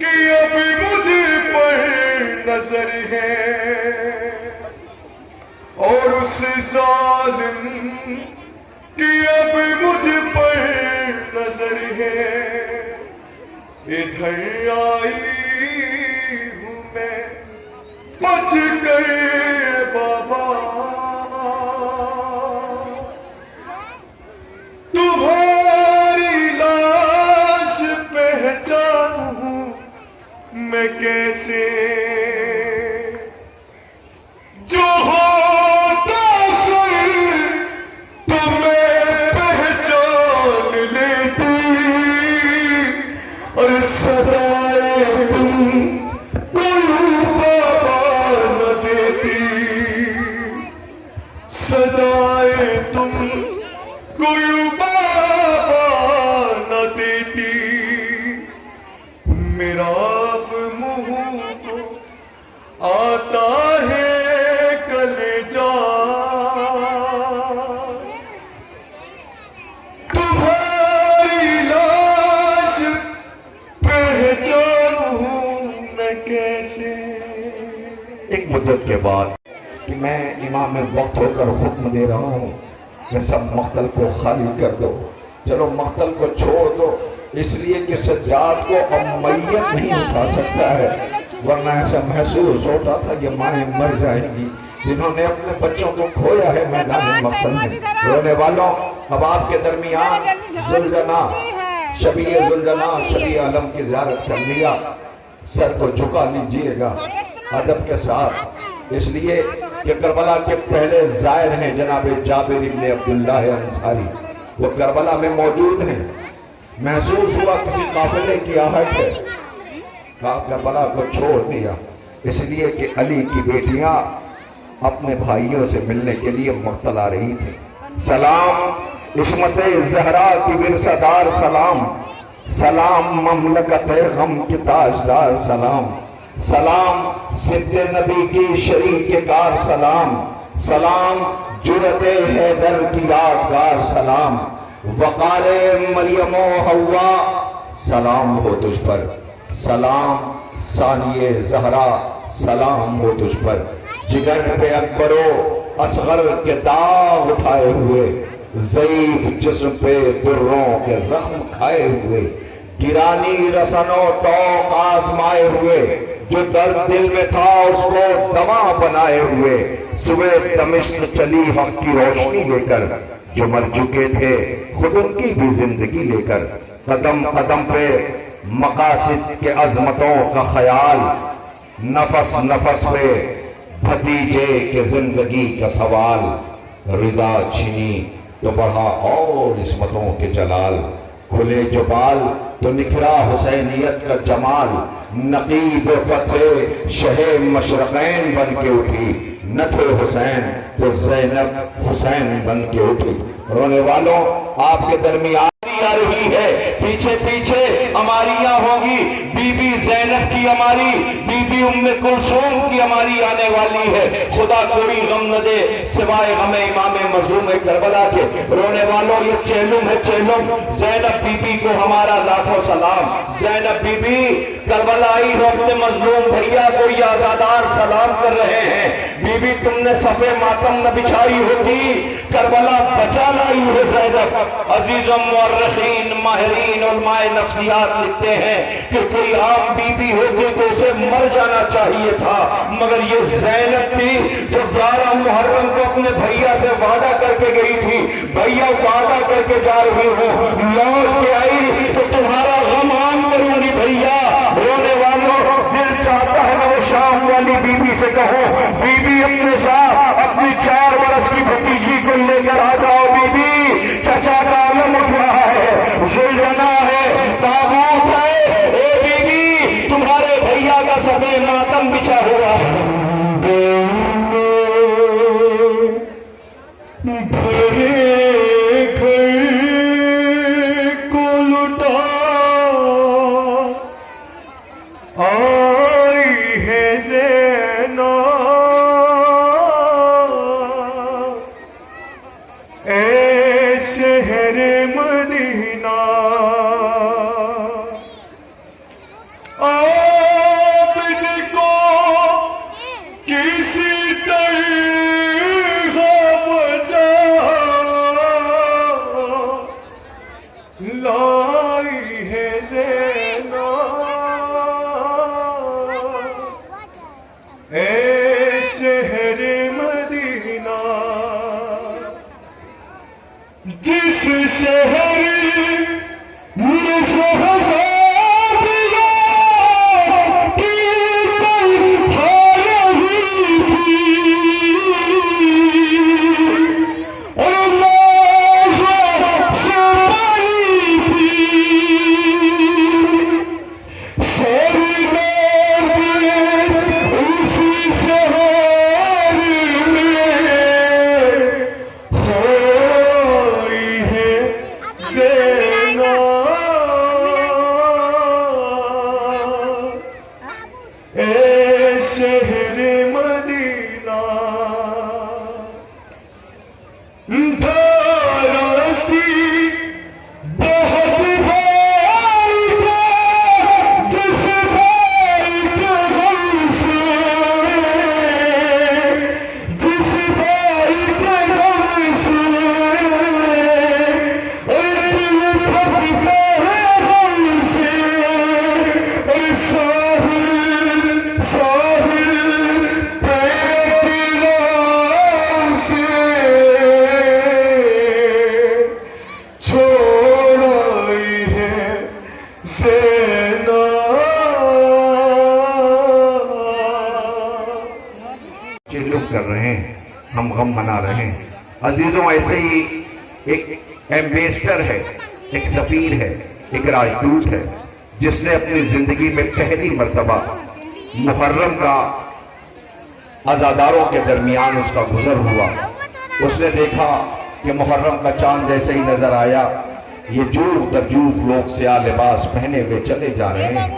کہ اب مجھ پر نظر ہے اور اس ظالم کی اب مجھ پر نظر ہے ادھر آئی ہوں میں بچ کر بابا تمہاری لاش پہچانوں میں کیسے جو ہوتا سر تمہیں پہچان لیتی اور سدائے تم کوئی بابا نہ دیتی سدائے تم کوئی بابا نہ دیتی میرا اب منہ کو آتا ہے کلیجا تمہاری لاش پہچانوں میں کیسے۔ ایک مدت کے بعد کہ میں امام وقت ہو کر حکم دے رہا ہوں کہ سب مقتل کو خالی کر دو، چلو مقتل کو چھوڑ دو، اس لیے کہ سجاد کو اب میت نہیں اٹھا سکتا ہے، ورنہ ایسا محسوس ہوتا تھا کہ مائیں مر جائیں گی جنہوں نے اپنے بچوں کو کھویا ہے میدان مقتل میں۔ رونے والوں، اب آپ کے درمیان زلجنا شبیہ عالم کی زیارت کر لیا، سر کو جھکا لیجئے گا ادب کے ساتھ، اس لیے کہ کربلا کے پہلے زائر ہیں جناب جابر بن عبداللہ انصاری، وہ کربلا میں موجود ہیں۔ محسوس ہوا کسی قافلے کی آہٹ ہے، کربلا کو چھوڑ دیا، اس لیے کہ علی کی بیٹیاں اپنے بھائیوں سے ملنے کے لیے مقتل آ رہی تھی۔ سلام عصمت زہرا کی ورثہ دار سلام، سلام مملکت غم کی تاجدار سلام، سلام سبط نبی کی شریک کار سلام، سلام جرأت حیدر کی یادگار سلام، وقار مریم و حوا سلام ہو تجھ پر، سلام ثانی زہرا سلام ہو تجھ پر، جگر پہ اکبر و اصغر کے داغ اٹھائے ہوئے، ضعیف جسم پہ دروں کے زخم کھائے ہوئے، گرانی رسن و توق آزمائے ہوئے، جو درد دل میں تھا اس کو دوا بنائے ہوئے، صبح دمشق چلی حق کی روشنی لے کر، جو مر چکے تھے خود ان کی بھی زندگی لے کر، قدم قدم پہ مقاصد کے عظمتوں کا خیال، نفس نفس پہ بھتیجے کے زندگی کا سوال، رضا چھنی تو بڑھا اور عصمتوں کے جلال، کھلے جو بال تو نکھرا حسینیت کا جمال، نقیب فتح شہ مشرقین بن کے اٹھی، نہ تھے حسین تو زینب حسین بن کے اٹھی۔ رونے والوں، آپ کے درمیان آ رہی ہے، پیچھے پیچھے ہماریاں ہوگی، بی بی زینب کی ہماری، بی بی ام کلثوم کی ہماری آنے والی ہے، خدا کوئی غم نہ دے سوائے غم امام مظلوم کربلا کے۔ رونے والوں، یہ چہلم ہے چہلم، زینب بی بی کو ہمارا لاکھوں سلام، زینب بی بی کربلائی ہو اپنے مظلوم بھیا کو یہ آزادار سلام کر رہے ہیں۔ بی بی تم نے صفے ماتم نہ بچھائی ہوتی، کربلا بچا لائی ہے زینب۔ عزیزم مورخین ماہرین علماء نفسیات لکھتے ہیں کہ کوئی عام بی بی ہوتی تو اسے مر جانا چاہیے تھا، مگر یہ زینب تھی جو 11 محرم کو اپنے بھیا سے وعدہ کر کے گئی تھی، بھیا وعدہ کر کے جا رہی ہوں، لوٹ کے آئی تو تمہارا غم عام کروں گی بھیا۔ رونے والوں، دل چاہتا ہے میں وہ شام والی بی بی سے کہوں، بی بی اپنے ساتھ اپنی 4 برس کی بھتیجی کو لے کر آ جاؤ بی بی، چچا کا علم اٹھ رہا ہے، زلجنا ہے، تابوت ہے، اے بی بی تمہارے بھیا کا صفے ماتم بچھا ہوا ہے۔ Oh اے شہر مدینہ داراستی بہت بھائی کا جس بھائی کے غم سے جس بھائی کے غم سے اور دل پھٹتا ہے غم سے اور ساحل ساحل پیٹ نام سے چھوڑائی ہے زینا لوگ کر رہے ہیں، ہم غم منا رہے ہیں۔ عزیزوں، ایسے ہی ایک ایمبیسڈر ہے، ایک سفیر ہے، ایک راجدوت ہے، جس نے اپنی زندگی میں پہلی مرتبہ محرم کا عزاداروں کے درمیان اس کا گزر ہوا۔ اس نے دیکھا کہ محرم کا چاند جیسے ہی نظر آیا، یہ جوڑ در جوڑ لوگ سیاہ لباس پہنے ہوئے چلے جا رہے ہیں۔